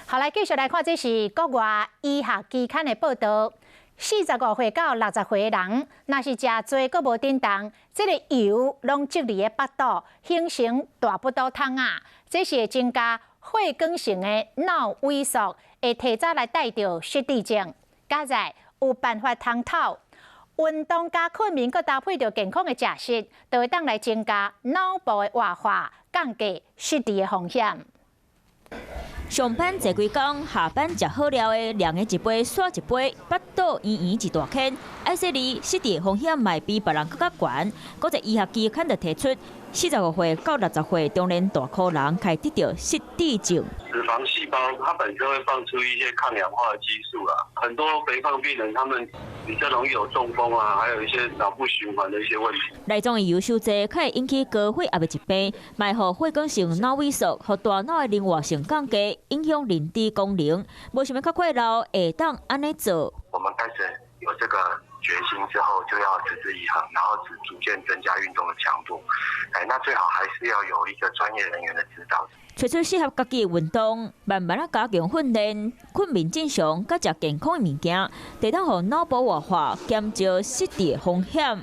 好，来继续来看，这是国外医学期刊的报道。45岁到60岁的人，若是食多，阁无叮当，这个油拢积伫个腹肚，形成大腹肚痛啊。这是会增加血管性的脑萎缩，会提早来带着失智症。加在有办法通透，运动加困眠，阁搭配着健康的食食，就会当来增加脑部的活化，降低失智的风险。上班坐几工，下班食好料的，凉的一杯刷一杯，腹肚圆圆一大坑。爱说你失智风险嘛比别人更加悬。国际医学期刊就提出，45岁到60岁中年大口人可以得到失智症。脂肪细胞它本身会放出一些抗氧化的激素啦，很多肥胖病人他们比较容易有中风啊，还有一些脑部循环的一些问题。内脏油伤济，可会引起高血压的疾病，卖互血管性脑萎缩，互大脑的灵活性降低，影响认知功能。无想要较快乐，会当安尼做。我们开始有这个决心之后，就要持之以恒，然后逐渐增加运动的强度。那最好还是要有一个专业人员的指导。找出适合家己的运动，慢慢啊加强训练，困眠正常，甲食健康的物件，会当互脑部活化，减少失智的风险。